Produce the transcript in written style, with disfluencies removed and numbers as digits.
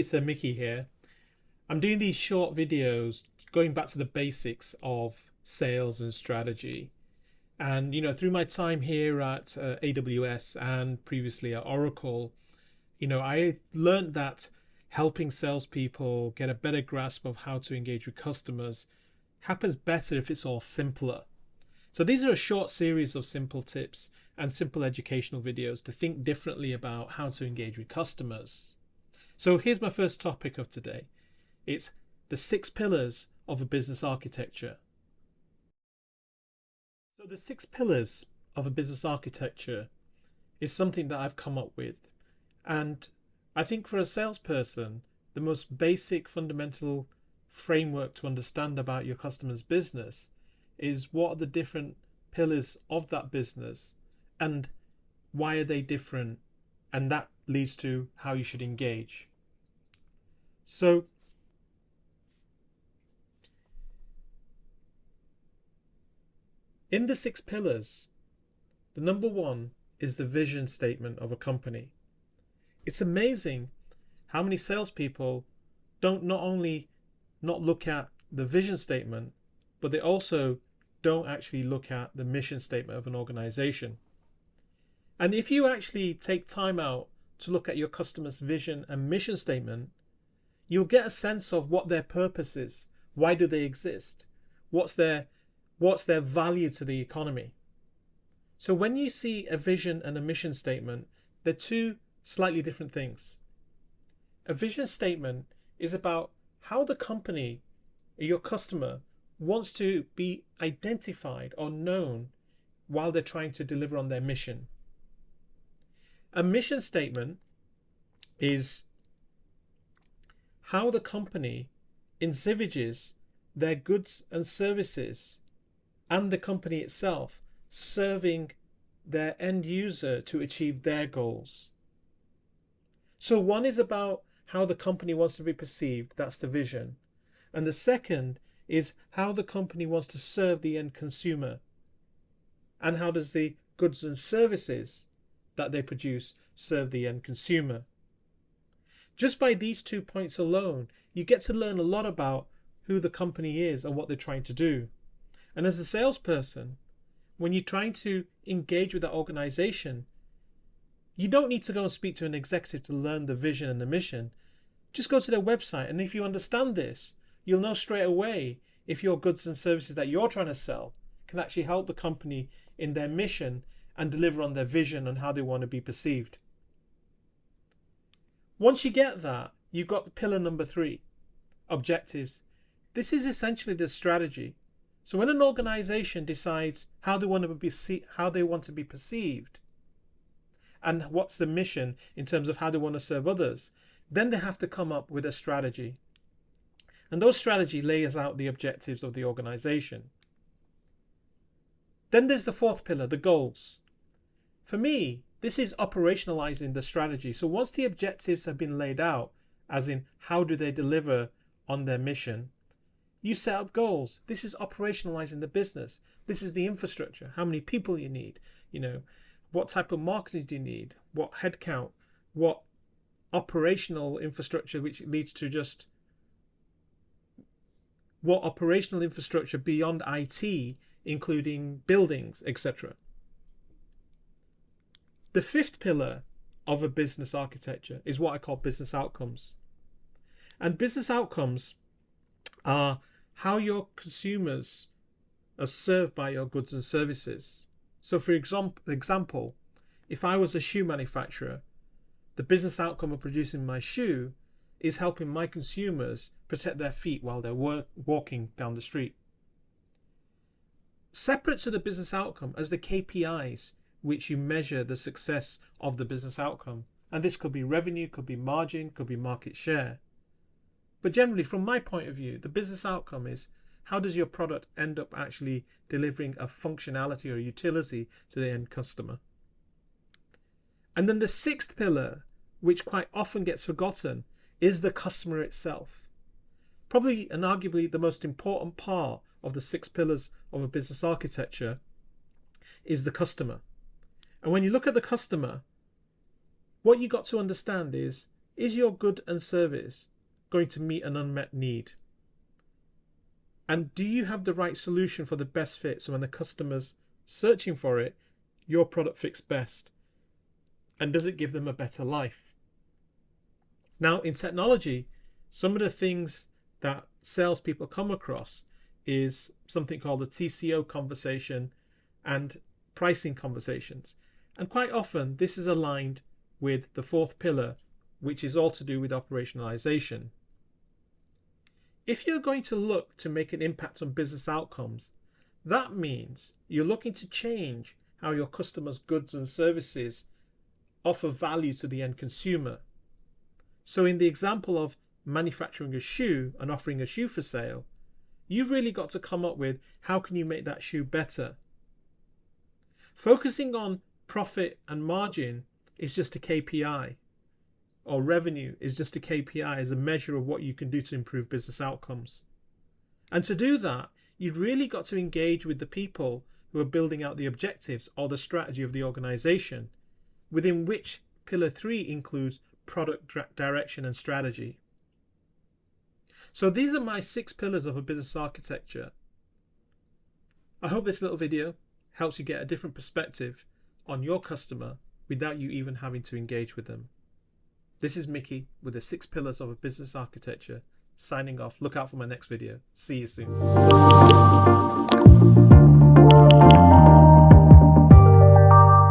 Producer Mickey here. I'm doing these short videos going back to the basics of sales and strategy. And through my time here at AWS and previously at Oracle, I learned that helping salespeople get a better grasp of how to engage with customers happens better if it's all simpler. So these are a short series of simple tips and simple educational videos to think differently about how to engage with customers. So here's my first topic of today. It's the 6 pillars of a business architecture. So the 6 pillars of a business architecture is something that I've come up with. And I think for a salesperson, the most basic fundamental framework to understand about your customer's business is what are the different pillars of that business and why are they different, and that leads to how you should engage. So in the 6 pillars, the number 1 is the vision statement of a company. It's amazing how many salespeople don't not only not look at the vision statement, but they also don't actually look at the mission statement of an organization. And if you actually take time out to look at your customer's vision and mission statement, you'll get a sense of what their purpose is. Why do they exist? What's their value to the economy? So when you see a vision and a mission statement, they're two slightly different things. A vision statement is about how the company, your customer, wants to be identified or known while they're trying to deliver on their mission. A mission statement is how the company envisages their goods and services and the company itself serving their end user to achieve their goals. So one is about how the company wants to be perceived, that's the vision. And the second is how the company wants to serve the end consumer. And how does the goods and services that they produce serve the end consumer. Just by these 2 points alone, you get to learn a lot about who the company is and what they're trying to do. And as a salesperson, when you're trying to engage with that organization, you don't need to go and speak to an executive to learn the vision and the mission. Just go to their website, and if you understand this, you'll know straight away if your goods and services that you're trying to sell can actually help the company in their mission and deliver on their vision and how they want to be perceived. Once you get that, you've got the pillar number 3, objectives. This is essentially the strategy. So when an organization decides how they want to be perceived and what's the mission in terms of how they want to serve others, then they have to come up with a strategy. And those strategy lays out the objectives of the organization. Then there's the 4th pillar, the goals. For me, this is operationalizing the strategy. So once the objectives have been laid out, as in how do they deliver on their mission, you set up goals. This is operationalizing the business. This is the infrastructure, how many people you need, what type of marketing do you need, what headcount, what operational infrastructure, which leads to just what operational infrastructure beyond IT, including buildings, etc. The 5th pillar of a business architecture is what I call business outcomes. And business outcomes are how your consumers are served by your goods and services. So for example, if I was a shoe manufacturer, the business outcome of producing my shoe is helping my consumers protect their feet while they're walking down the street. Separate to the business outcome as the KPIs which you measure the success of the business outcome. And this could be revenue, could be margin, could be market share. But generally, from my point of view, the business outcome is how does your product end up actually delivering a functionality or utility to the end customer. And then the 6th pillar, which quite often gets forgotten, is the customer itself. Probably and arguably the most important part of the 6 pillars of a business architecture is the customer. And when you look at the customer, what you got to understand is Is your good and service going to meet an unmet need? And do you have the right solution for the best fit, so when the customer's searching for it, your product fits best? And does it give them a better life? Now, in technology, some of the things that salespeople come across is something called the TCO conversation and pricing conversations. And quite often this is aligned with the fourth pillar, which is all to do with operationalization. If you're going to look to make an impact on business outcomes, that means you're looking to change how your customers' goods and services offer value to the end consumer. So in the example of manufacturing a shoe and offering a shoe for sale, you've really got to come up with how can you make that shoe better. Focusing on profit and margin is just a KPI, or revenue is just a KPI as a measure of what you can do to improve business outcomes. And to do that, you've really got to engage with the people who are building out the objectives or the strategy of the organization, within which pillar 3 includes product direction and strategy. So these are my 6 pillars of a business architecture. I hope this little video helps you get a different perspective on your customer without you even having to engage with them. This is Mickey with the 6 pillars of a business architecture, signing off. Look out for my next video. See you soon.